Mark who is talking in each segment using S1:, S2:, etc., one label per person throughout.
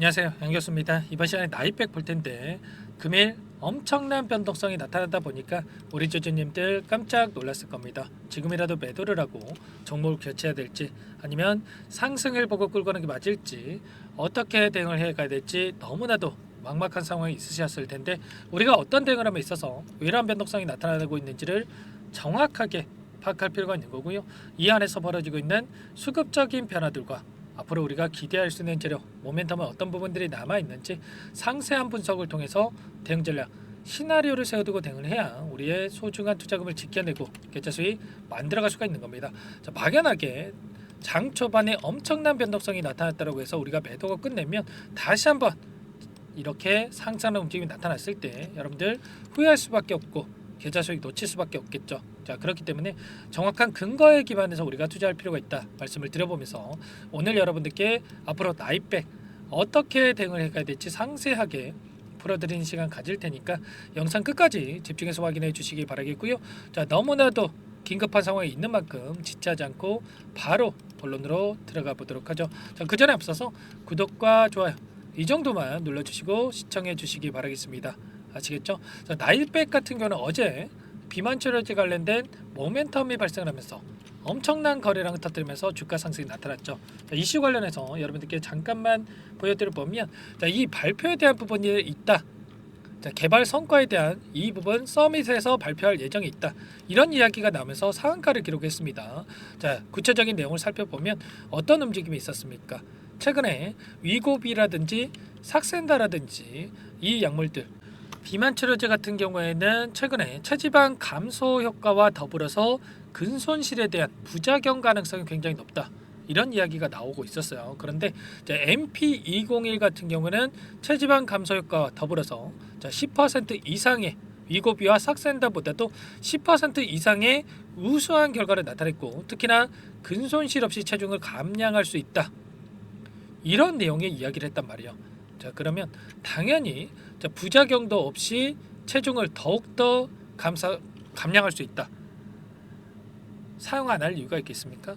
S1: 안녕하세요, 양교수입니다. 이번 시간에 나이백 볼 텐데 금일 엄청난 변동성이 나타나다 보니까 우리 주주님들 깜짝 놀랐을 겁니다. 지금이라도 매도를 하고 종목을 교체해야 될지 아니면 상승을 보고 끌고 가는 게 맞을지 어떻게 대응을 해가야 될지 너무나도 막막한 상황이 있으셨을 텐데 우리가 어떤 대응을 하면 있어서 이러한 변동성이 나타나고 있는지를 정확하게 파악할 필요가 있는 거고요. 이 안에서 벌어지고 있는 수급적인 변화들과 앞으로 우리가 기대할 수 있는 재료, 모멘텀은 어떤 부분들이 남아있는지 상세한 분석을 통해서 대응 전략, 시나리오를 세워두고 대응을 해야 우리의 소중한 투자금을 지켜내고 계좌 수익 만들어갈 수가 있는 겁니다. 자, 막연하게 장 초반에 엄청난 변동성이 나타났다고 해서 우리가 매도가 끝내면 다시 한번 이렇게 상승하는 움직임이 나타났을 때 여러분들 후회할 수밖에 없고 계좌 수익 놓칠 수밖에 없겠죠. 자, 그렇기 때문에 정확한 근거에 기반해서 우리가 투자할 필요가 있다 말씀을 드려보면서 오늘 여러분들께 앞으로 나이백 어떻게 대응을 해가야 될지 상세하게 풀어드리는 시간 가질 테니까 영상 끝까지 집중해서 확인해 주시기 바라겠고요. 자, 너무나도 긴급한 상황이 있는 만큼 지체하지 않고 바로 본론으로 들어가 보도록 하죠. 자, 그 전에 앞서서 구독과 좋아요 이 정도만 눌러주시고 시청해 주시기 바라겠습니다. 아시겠죠? 자, 나일백 같은 경우는 어제 비만 치료제 관련된 모멘텀이 발생하면서 엄청난 거래량을 터뜨리면서 주가 상승이 나타났죠. 자, 이슈 관련해서 여러분들께 잠깐만 보여드려 보면 이 발표에 대한 부분이 있다. 자, 개발 성과에 대한 이 부분 서밋에서 발표할 예정이 있다. 이런 이야기가 나오면서 상한가를 기록했습니다. 자, 구체적인 내용을 살펴보면 어떤 움직임이 있었습니까? 최근에 위고비라든지 삭센다라든지 이 약물들 비만 치료제 같은 경우에는 최근에 체지방 감소 효과와 더불어서 근손실에 대한 부작용 가능성이 굉장히 높다. 이런 이야기가 나오고 있었어요. 그런데 MP201 같은 경우는 체지방 감소 효과와 더불어서 10% 이상의 위고비와 삭센다보다도 10% 이상의 우수한 결과를 나타냈고 특히나 근손실 없이 체중을 감량할 수 있다. 이런 내용의 이야기를 했단 말이에요. 자, 그러면 당연히 부작용도 없이 체중을 더욱더 감량할 수 있다. 사용 안 할 이유가 있겠습니까?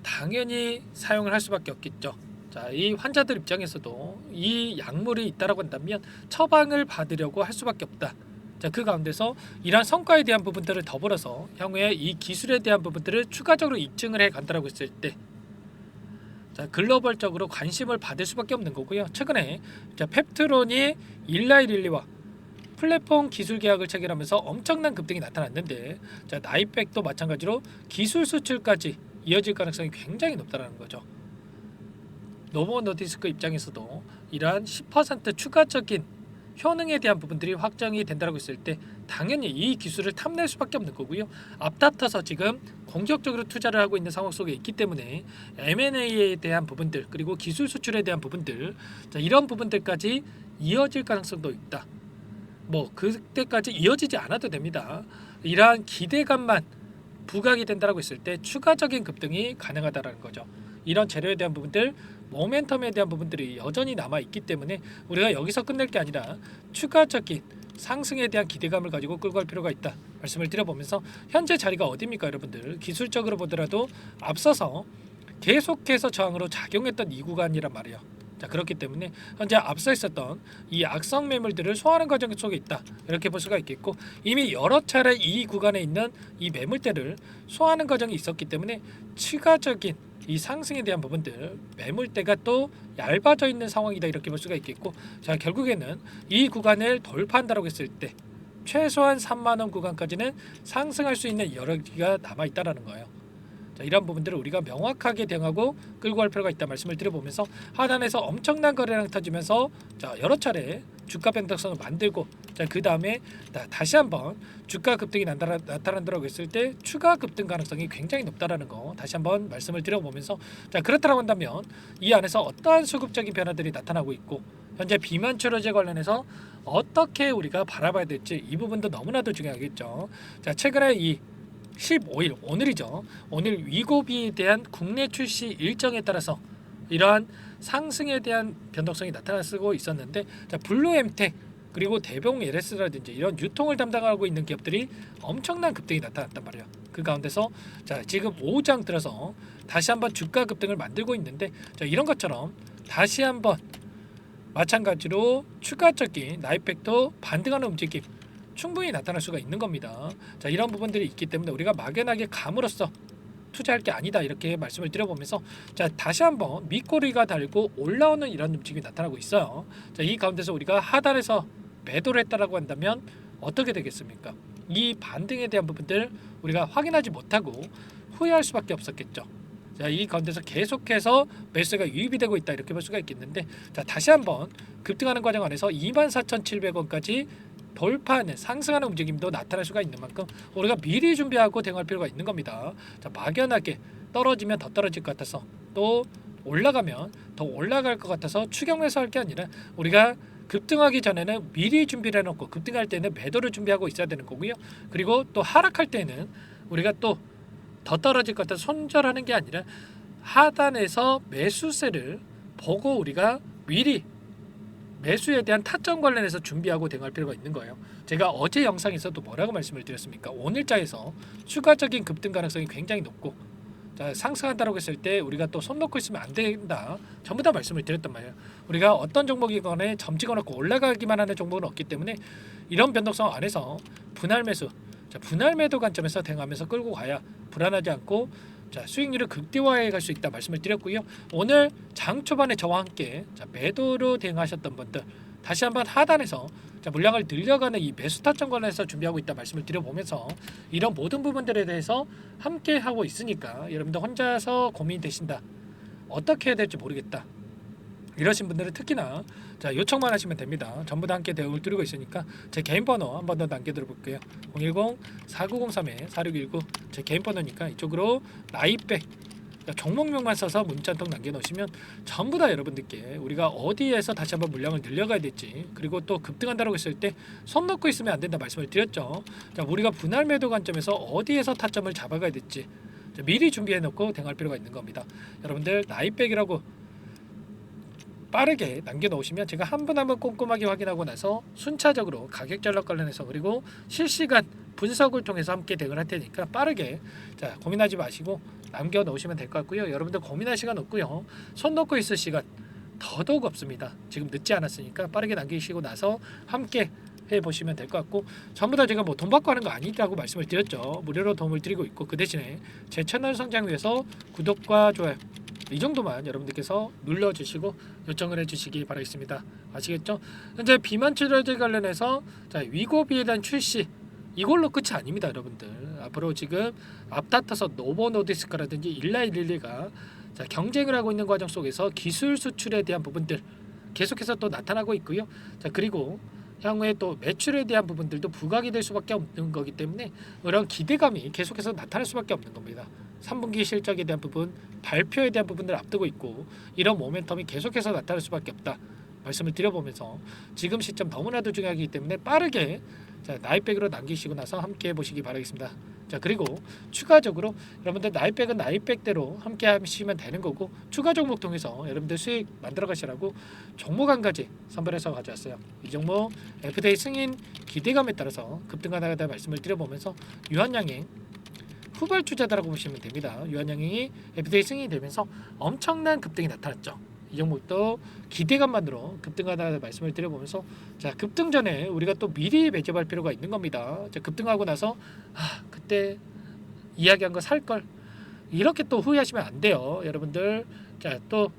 S1: 당연히 사용을 할 수밖에 없겠죠. 자, 이 환자들 입장에서도 이 약물이 있다라고 한다면 처방을 받으려고 할 수밖에 없다. 자, 그 가운데서 이러한 성과에 대한 부분들을 더불어서 향후에 이 기술에 대한 부분들을 추가적으로 입증을 해 간다라고 했을 때 자, 글로벌적으로 관심을 받을 수밖에 없는 거고요. 최근에 펩트론이 일라이릴리와 플랫폼 기술 계약을 체결하면서 엄청난 급등이 나타났는데 자, 나이백도 마찬가지로 기술 수출까지 이어질 가능성이 굉장히 높다는 거죠. 노보 노디스크 입장에서도 이러한 10% 추가적인 효능에 대한 부분들이 확정이 된다고 했을 때 당연히 이 기술을 탐낼 수밖에 없는 거고요. 앞다퉈서 지금 공격적으로 투자를 하고 있는 상황 속에 있기 때문에 M&A에 대한 부분들 그리고 기술 수출에 대한 부분들 자, 이런 부분들까지 이어질 가능성도 있다. 뭐 그때까지 이어지지 않아도 됩니다. 이러한 기대감만 부각이 된다고 했을 때 추가적인 급등이 가능하다는 거죠. 이런 재료에 대한 부분들 모멘텀에 대한 부분들이 여전히 남아있기 때문에 우리가 여기서 끝낼 게 아니라 추가적인 상승에 대한 기대감을 가지고 끌고 갈 필요가 있다 말씀을 드려보면서 현재 자리가 어디입니까 여러분들? 기술적으로 보더라도 앞서서 계속해서 저항으로 작용했던 이 구간이란 말이에요. 자, 그렇기 때문에 현재 앞서 있었던 이 악성 매물들을 소화하는 과정 속에 있다 이렇게 볼 수가 있겠고 이미 여러 차례 이 구간에 있는 이 매물대를 소화하는 과정이 있었기 때문에 추가적인 이 상승에 대한 부분들 매물대가 또 얇아져 있는 상황이다 이렇게 볼 수가 있겠고 자, 결국에는 이 구간을 돌파한다고 했을 때 최소한 3만원 구간까지는 상승할 수 있는 여력이 남아있다는 거예요. 자, 이런 부분들을 우리가 명확하게 대응하고 끌고 갈 필요가 있다 말씀을 드려보면서 하단에서 엄청난 거래량 터지면서 자, 여러 차례 주가 변동성을 만들고 자, 그 다음에 다시 한번 주가 급등이 나타난다고 했을 때 추가 급등 가능성이 굉장히 높다라는 거 다시 한번 말씀을 드려보면서 자, 그렇다고 한다면 이 안에서 어떠한 수급적인 변화들이 나타나고 있고 현재 비만 치료제 관련해서 어떻게 우리가 바라봐야 될지 이 부분도 너무나도 중요하겠죠. 자, 최근에 이 15일 오늘이죠. 오늘 위고비에 대한 국내 출시 일정에 따라서 이러한 상승에 대한 변동성이 나타나고 있었는데 자, 블루엠텍 그리고 대봉 LS라든지 이런 유통을 담당하고 있는 기업들이 엄청난 급등이 나타났단 말이에요. 그 가운데서 자 지금 5장 들어서 다시 한번 주가 급등을 만들고 있는데 자 이런 것처럼 다시 한번 마찬가지로 추가적인 나이백도 반등하는 움직임 충분히 나타날 수가 있는 겁니다. 자 이런 부분들이 있기 때문에 우리가 막연하게 감으로써 투자할 게 아니다 이렇게 말씀을 드려보면서 자 다시 한번 밑꼬리가 달고 올라오는 이런 움직임이 나타나고 있어요. 자 이 가운데서 우리가 하단에서 매도를 했다라고 한다면 어떻게 되겠습니까? 이 반등에 대한 부분들 우리가 확인하지 못하고 후회할 수밖에 없었겠죠. 자, 이 가운데서 계속해서 매수가 유입이 되고 있다 이렇게 볼 수가 있겠는데 자 다시 한번 급등하는 과정 안에서 24,700원까지 돌파하는 상승하는 움직임도 나타날 수가 있는 만큼 우리가 미리 준비하고 대응할 필요가 있는 겁니다. 자 막연하게 떨어지면 더 떨어질 것 같아서 또 올라가면 더 올라갈 것 같아서 추격 매수할 게 아니라 우리가 급등하기 전에는 미리 준비를 해놓고 급등할 때는 매도를 준비하고 있어야 되는 거고요. 그리고 또 하락할 때는 우리가 또 더 떨어질 것 같아서 손절하는 게 아니라 하단에서 매수세를 보고 우리가 미리 매수에 대한 타점 관련해서 준비하고 대응할 필요가 있는 거예요. 제가 어제 영상에서도 뭐라고 말씀을 드렸습니까? 오늘자에서 추가적인 급등 가능성이 굉장히 높고 자, 상승한다고 했을 때 우리가 또 손 놓고 있으면 안 된다. 전부 다 말씀을 드렸단 말이에요. 우리가 어떤 종목이거나 점찍어 놓고 올라가기만 하는 종목은 없기 때문에 이런 변동성 안에서 분할 매수, 자, 분할 매도 관점에서 대응하면서 끌고 가야 불안하지 않고 자, 수익률을 극대화해 갈 수 있다 말씀을 드렸고요. 오늘 장 초반에 저와 함께 자, 매도로 대응하셨던 분들 다시 한번 하단에서 자, 물량을 늘려가는 이 매수 타점 관련해서 준비하고 있다 말씀을 드려보면서 이런 모든 부분들에 대해서 함께 하고 있으니까 여러분들 혼자서 고민되신다. 어떻게 해야 될지 모르겠다. 이러신 분들은 특히나 자 요청만 하시면 됩니다. 전부 다 함께 대응을 드리고 있으니까 제 개인 번호 한 번 더 남겨드려 볼게요. 010-4903-4619 제 개인 번호니까 이쪽으로 나이백 종목명만 써서 문자 한 통 남겨놓으시면 전부 다 여러분들께 우리가 어디에서 다시 한번 물량을 늘려가야 될지 그리고 또 급등한다고 했을 때 손 놓고 있으면 안 된다 말씀을 드렸죠. 자 우리가 분할 매도 관점에서 어디에서 타점을 잡아가야 될지 자, 미리 준비해놓고 대응할 필요가 있는 겁니다. 여러분들 나이백이라고 빠르게 남겨놓으시면 제가 한 분 한 분 꼼꼼하게 확인하고 나서 순차적으로 가격 전략 관련해서 그리고 실시간 분석을 통해서 함께 대응을 할 테니까 빠르게 자 고민하지 마시고 남겨놓으시면 될 것 같고요. 여러분들 고민할 시간 없고요. 손 놓고 있을 시간 더더욱 없습니다. 지금 늦지 않았으니까 빠르게 남기시고 나서 함께 해보시면 될 것 같고 전부 다 제가 뭐 돈 받고 하는 거 아니라고 말씀을 드렸죠. 무료로 도움을 드리고 있고 그 대신에 제 채널 성장 위해서 구독과 좋아요 이 정도만 여러분들께서 눌러주시고 요청을 해주시기 바라겠습니다. 아시겠죠? 현재 비만 치료제 관련해서 자 위고비에 대한 출시 이걸로 끝이 아닙니다, 여러분들. 앞으로 지금 앞다퉈서 노보노디스크라든지 일라일릴리가 자 경쟁을 하고 있는 과정 속에서 기술 수출에 대한 부분들 계속해서 또 나타나고 있고요. 자 그리고 향후에 또 매출에 대한 부분들도 부각이 될 수밖에 없는 거기 때문에 이런 기대감이 계속해서 나타날 수밖에 없는 겁니다. 3분기 실적에 대한 부분, 발표에 대한 부분을 앞두고 있고 이런 모멘텀이 계속해서 나타날 수밖에 없다 말씀을 드려보면서 지금 시점 너무나도 중요하기 때문에 빠르게 자, 나이백으로 남기시고 나서 함께 해보시기 바라겠습니다. 자 그리고 추가적으로 여러분들 나이백은 나이백대로 함께 하시면 되는 거고 추가 종목 통해서 여러분들 수익 만들어 가시라고 종목 한 가지 선별해서 가져왔어요. 이 종목 FDA 승인 기대감에 따라서 급등하다 말씀을 드려보면서 유한양행 후발주자다라고 보시면 됩니다. 유한양행이 FDA 승인이 되면서 엄청난 급등이 나타났죠. 이 종목도 기대감만으로 급등하다 말씀을 드려보면서 자 급등 전에 우리가 또 미리 매집할 필요가 있는 겁니다. 자 급등하고 나서 그때 이야기한 거 살 걸 이렇게 또 후회하시면 안 돼요, 여러분들. 자 또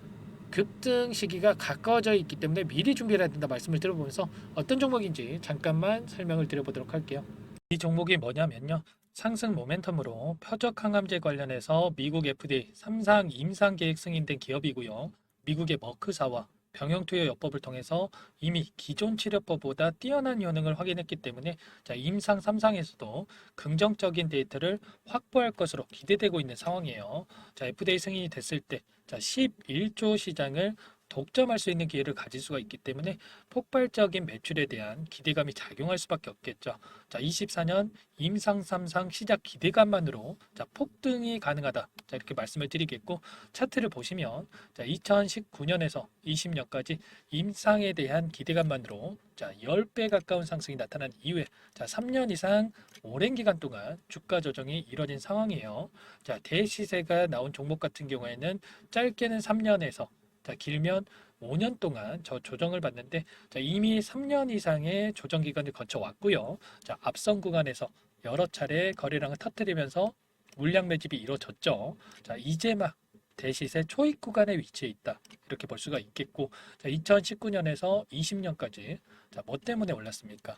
S1: 급등 시기가 가까워져 있기 때문에 미리 준비를 해야 된다 말씀을 드려보면서 어떤 종목인지 잠깐만 설명을 드려보도록 할게요. 이 종목이 뭐냐면요. 상승 모멘텀으로 표적 항암제 관련해서 미국 FDA 3상 임상 계획 승인된 기업이고요. 미국의 머크사와 병용투여 요법을 통해서 이미 기존 치료법보다 뛰어난 효능을 확인했기 때문에 자, 임상 3상에서도 긍정적인 데이터를 확보할 것으로 기대되고 있는 상황이에요. 자, FDA 승인이 됐을 때 자, 11조 시장을 독점할 수 있는 기회를 가질 수가 있기 때문에 폭발적인 매출에 대한 기대감이 작용할 수밖에 없겠죠. 자, 24년 임상 3상 시작 기대감만으로 자, 폭등이 가능하다. 자, 이렇게 말씀을 드리겠고 차트를 보시면 자, 2019년에서 20년까지 임상에 대한 기대감만으로 자, 10배 가까운 상승이 나타난 이후에 자, 3년 이상 오랜 기간 동안 주가 조정이 이뤄진 상황이에요. 자, 대시세가 나온 종목 같은 경우에는 짧게는 3년에서 자, 길면 5년 동안 저 조정을 받는데 자, 이미 3년 이상의 조정 기간을 거쳐 왔고요. 자, 앞선 구간에서 여러 차례 거래량을 터뜨리면서 물량 매집이 이루어졌죠. 자, 이제 막 대시세 초입 구간에 위치해 있다. 이렇게 볼 수가 있겠고, 자, 2019년에서 20년까지 자, 뭐 때문에 올랐습니까?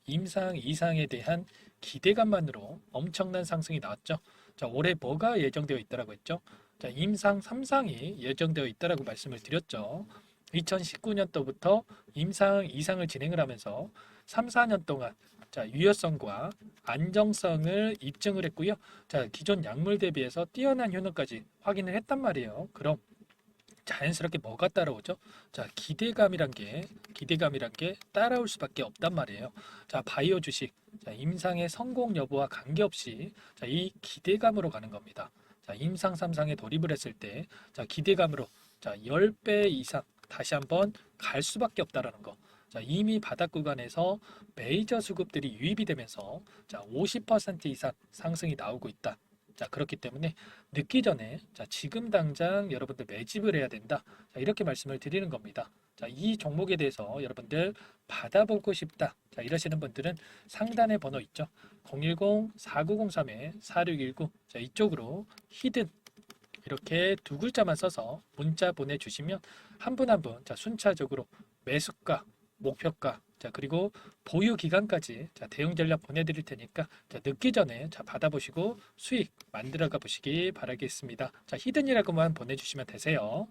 S1: 임상 이상에 대한 기대감만으로 엄청난 상승이 나왔죠. 자, 올해 뭐가 예정되어 있다라고 했죠? 자, 임상 3상이 예정되어 있다라고 말씀을 드렸죠. 2019년도부터 임상 이상을 진행을 하면서 3, 4년 동안 자, 유효성과 안정성을 입증을 했고요. 자, 기존 약물 대비해서 뛰어난 효능까지 확인을 했단 말이에요. 그럼 자연스럽게 뭐가 따라오죠? 자, 기대감이란 게 따라올 수밖에 없단 말이에요. 자, 바이오 주식, 자, 임상의 성공 여부와 관계없이 자, 이 기대감으로 가는 겁니다. 자, 임상 3상에 돌입을 했을 때, 자, 기대감으로 자, 10배 이상 다시 한번 갈 수밖에 없다라는 거. 자, 이미 바닥 구간에서 메이저 수급들이 유입이 되면서 자, 50% 이상 상승이 나오고 있다. 자, 그렇기 때문에 늦기 전에 자, 지금 당장 여러분들 매집을 해야 된다. 자, 이렇게 말씀을 드리는 겁니다. 자, 이 종목에 대해서 여러분들 받아보고 싶다. 자, 이러시는 분들은 상단에 번호 있죠. 010-4903-4619. 자, 이쪽으로 히든 이렇게 두 글자만 써서 문자 보내주시면 한 분 한 분 자, 순차적으로 매수가, 목표가, 자, 그리고 보유 기간까지 자, 대응 전략 보내드릴 테니까 자, 늦기 전에 자, 받아보시고 수익 만들어가 보시기 바라겠습니다. 자, 히든이라고만 보내주시면 되세요.